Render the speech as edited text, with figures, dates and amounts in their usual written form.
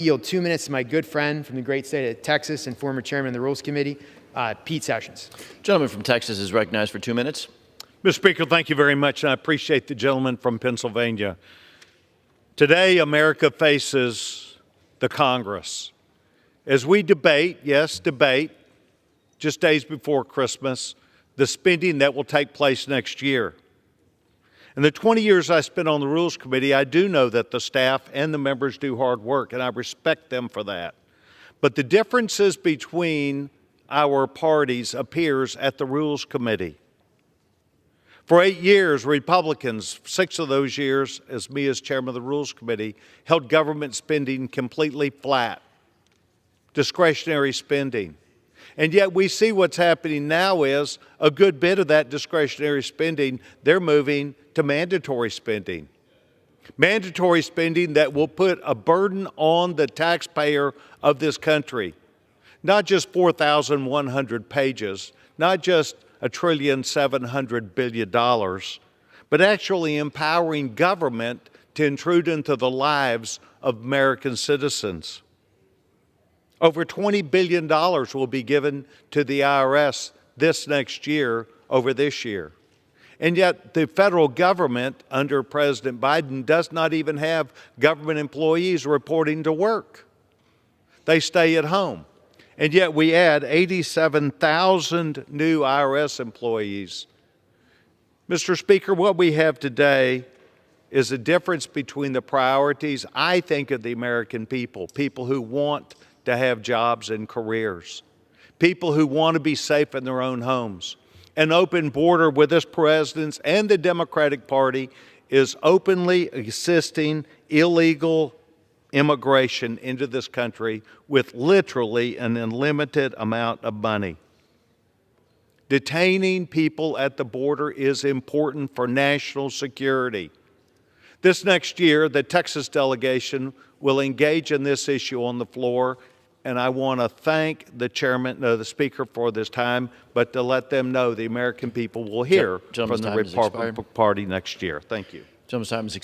Yield 2 minutes to my good friend from the great state of Texas and former chairman of the Rules Committee, Pete Sessions. Gentleman from Texas is recognized for 2 minutes. Mr. Speaker, thank you very much, and I appreciate the gentleman from Pennsylvania. Today, America faces the Congress. As we debate, just days before Christmas, the spending that will take place next year. In the 20 years I spent on the Rules Committee, I do know that the staff and the members do hard work, and I respect them for that. But the differences between our parties appears at the Rules Committee. For 8 years, Republicans, 6 of those years, as me as chairman of the Rules Committee, held government spending completely flat, discretionary spending. And yet we see what's happening now is a good bit of that discretionary spending, they're moving to mandatory spending. Mandatory spending that will put a burden on the taxpayer of this country. Not just 4,100 pages, not just $1.7 trillion, but actually empowering government to intrude into the lives of American citizens. Over $20 billion will be given to the IRS this next year over this year. And yet the federal government under President Biden does not even have government employees reporting to work. They stay at home. And yet we add 87,000 new IRS employees. Mr. Speaker, what we have today is a difference between the priorities, I think, of the American people, people who want to have jobs and careers, people who want to be safe in their own homes. An open border with this president and the Democratic Party is openly assisting illegal immigration into this country with literally an unlimited amount of money. Detaining people at the border is important for national security. This next year, the Texas delegation will engage in this issue on the floor, and I want to thank the Speaker for this time, but to let them know the American people will hear from the Republican Party next year. Thank you. Gentleman's time is expired.